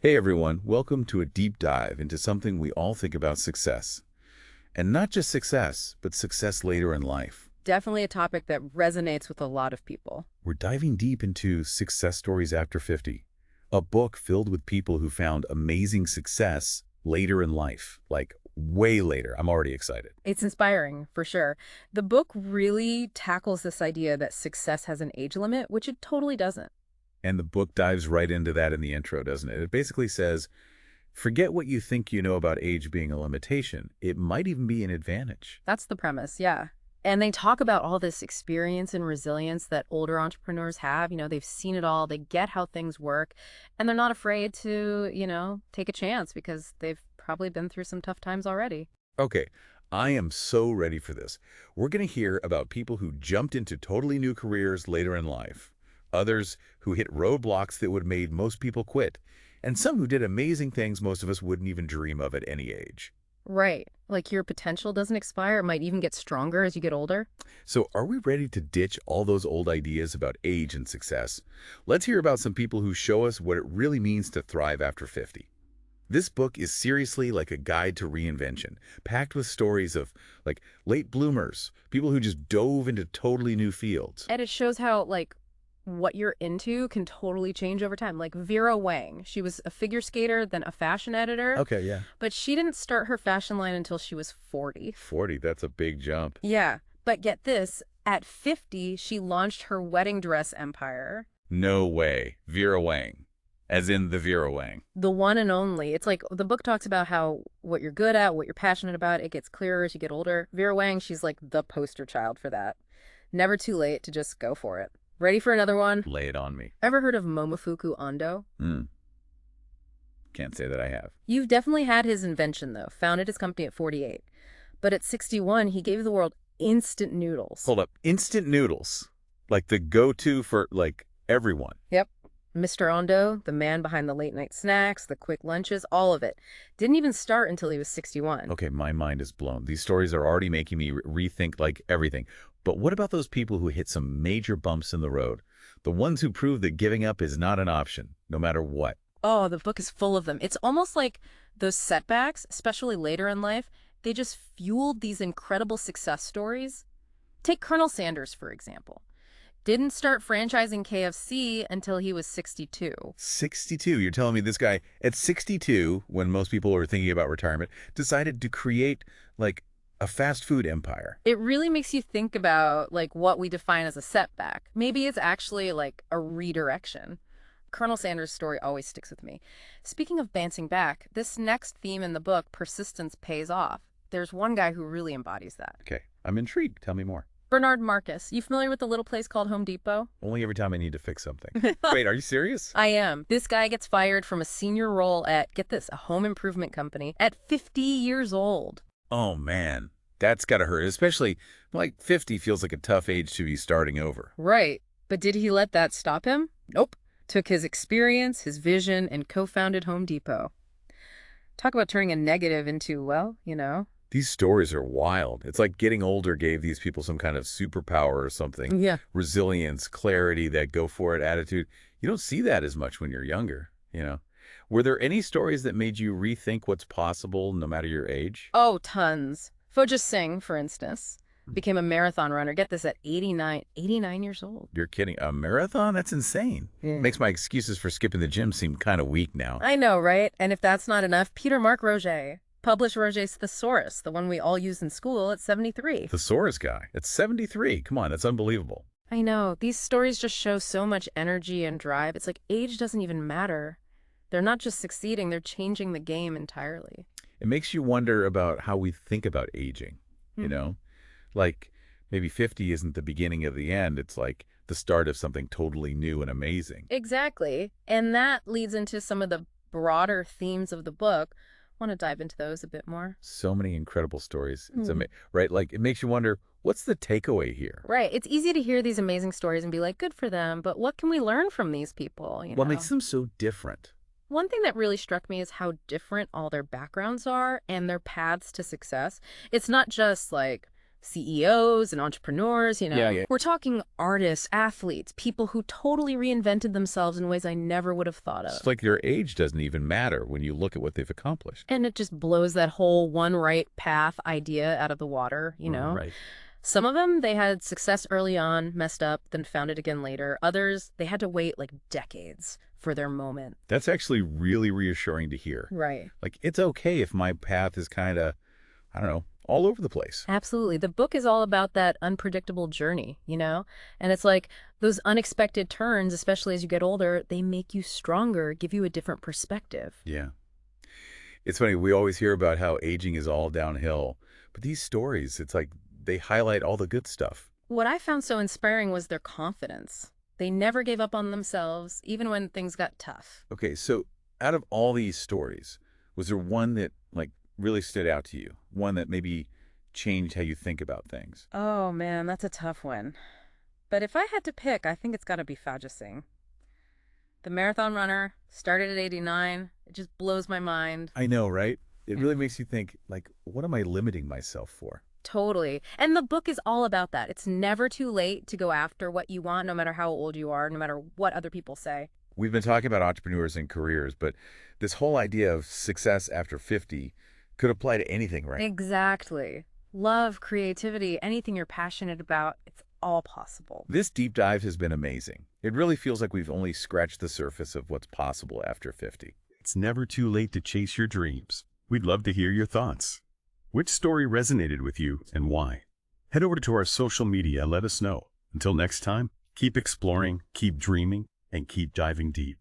Hey everyone, welcome to a deep dive into something we all think about success. And not just success, but success later in life. Definitely a topic that resonates with a lot of people. We're diving deep into Success Stories After 50, a book filled with people who found amazing success later in life, like way later. I'm already excited. It's inspiring, for sure. The book really tackles this idea that success has an age limit, which it totally doesn't. And the book dives right into that in the intro, doesn't it? It basically says, forget what you think you know about age being a limitation. It might even be an advantage. That's the premise, yeah. And they talk about all this experience and resilience that older entrepreneurs have. They've seen it all, they get how things work, and they're not afraid to, take a chance because they've probably been through some tough times already. Okay, I am so ready for this. We're going to hear about people who jumped into totally new careers later in life, others who hit roadblocks that would have made most people quit, and some who did amazing things most of us wouldn't even dream of at any age. Right. Like your potential doesn't expire, it might even get stronger as you get older. So are we ready to ditch all those old ideas about age and success? Let's hear about some people who show us what it really means to thrive after 50. This book is seriously like a guide to reinvention, packed with stories of, like, late bloomers, people who just dove into totally new fields. And it shows how, what you're into can totally change over time. Like Vera Wang, she was a figure skater, then a fashion editor, Okay, yeah. but she didn't start her fashion line until she was 40. 40, that's a big jump. Yeah, but get this, at 50, she launched her wedding dress empire. No way. Vera Wang. As in the Vera Wang. The one and only. It's like the book talks about how what you're good at, what you're passionate about, it gets clearer as you get older. Vera Wang, she's like the poster child for that. Never too late to just go for it. Ready for another one? Lay it on me. Ever heard of Momofuku Ando? Can't say that I have. You've definitely had his invention, though. Founded his company at 48. But at 61, he gave the world instant noodles. Hold up. Instant noodles. Like the go-to for, like, everyone. Yep. Mr. Ando, the man behind the late-night snacks, the quick lunches, all of it. Didn't even start until he was 61. Okay, my mind is blown. These stories are already making me rethink, like, everything. But what about those people who hit some major bumps in the road? The ones who prove that giving up is not an option, no matter what. Oh, the book is full of them. It's almost like those setbacks, especially later in life, they just fueled these incredible success stories. Take Colonel Sanders, for example. Didn't start franchising KFC until he was 62. 62. You're telling me this guy, at 62, when most people are thinking about retirement, decided to create, like, a fast food empire. It really makes you think about, what we define as a setback. Maybe it's actually, a redirection. Colonel Sanders' story always sticks with me. Speaking of bouncing back, this next theme in the book, persistence pays off. There's one guy who really embodies that. Okay, I'm intrigued. Tell me more. Bernard Marcus. You familiar with the little place called Home Depot? Only every time I need to fix something. Wait, are you serious? I am. This guy gets fired from a senior role at, get this, a home improvement company at 50 years old. Oh, man. That's gotta hurt, especially, like, 50 feels like a tough age to be starting over. Right. But did he let that stop him? Nope. Took his experience, his vision, and co-founded Home Depot. Talk about turning a negative into, These stories are wild. It's like getting older gave these people some kind of superpower or something. Yeah. Resilience, clarity, that go-for-it attitude. You don't see that as much when you're younger, Were there any stories that made you rethink what's possible no matter your age? Oh, tons. Fojit Singh, for instance, became a marathon runner. Get this, at 89 years old. You're kidding. A marathon? That's insane. Yeah. Makes my excuses for skipping the gym seem kind of weak now. I know, right? And if that's not enough, Peter Mark Roget published Roget's Thesaurus, the one we all use in school, at 73. Thesaurus guy. It's 73. Come on, that's unbelievable. I know. These stories just show so much energy and drive. It's like age doesn't even matter. They're not just succeeding, they're changing the game entirely. It makes you wonder about how we think about aging, Like, maybe 50 isn't the beginning of the end. It's like the start of something totally new and amazing. Exactly. And that leads into some of the broader themes of the book. Want to dive into those a bit more? So many incredible stories. It's right? Like, it makes you wonder, what's the takeaway here? Right. It's easy to hear these amazing stories and be like, good for them, but what can we learn from these people? What makes them so different? One thing that really struck me is how different all their backgrounds are and their paths to success. It's not just like CEOs and entrepreneurs, Yeah, yeah. We're talking artists, athletes, people who totally reinvented themselves in ways I never would have thought It's of. like their age doesn't even matter when you look at what they've accomplished. And it just blows that whole one right path idea out of the water. Right. Some of them, they had success early on, messed up, then found it again later. Others, they had to wait like decades for their moment. That's actually really reassuring to hear. Right. Like, it's okay if my path is kind of, I don't know, all over the place. Absolutely. The book is all about that unpredictable journey. And it's like those unexpected turns, especially as you get older, they make you stronger, give you a different perspective. Yeah. It's funny, we always hear about how aging is all downhill, but these stories, it's like they highlight all the good stuff. What I found so inspiring was their confidence. They never gave up on themselves, even when things got tough. Okay, so out of all these stories, was there one that, like, really stood out to you? One that maybe changed how you think about things? Oh man, that's a tough one. But if I had to pick, I think it's got to be Fajr Singh. The marathon runner, started at 89. It just blows my mind. I know, right? It really makes you think, like, what am I limiting myself for? Totally. And the book is all about that. It's never too late to go after what you want, no matter how old you are, no matter what other people say. We've been talking about entrepreneurs and careers, but this whole idea of success after 50 could apply to anything, right? Exactly. Love, creativity, anything you're passionate about, it's all possible. This deep dive has been amazing. It really feels like we've only scratched the surface of what's possible after 50. It's never too late to chase your dreams. We'd love to hear your thoughts. Which story resonated with you and why? Head over to our social media and let us know. Until next time, keep exploring, keep dreaming, and keep diving deep.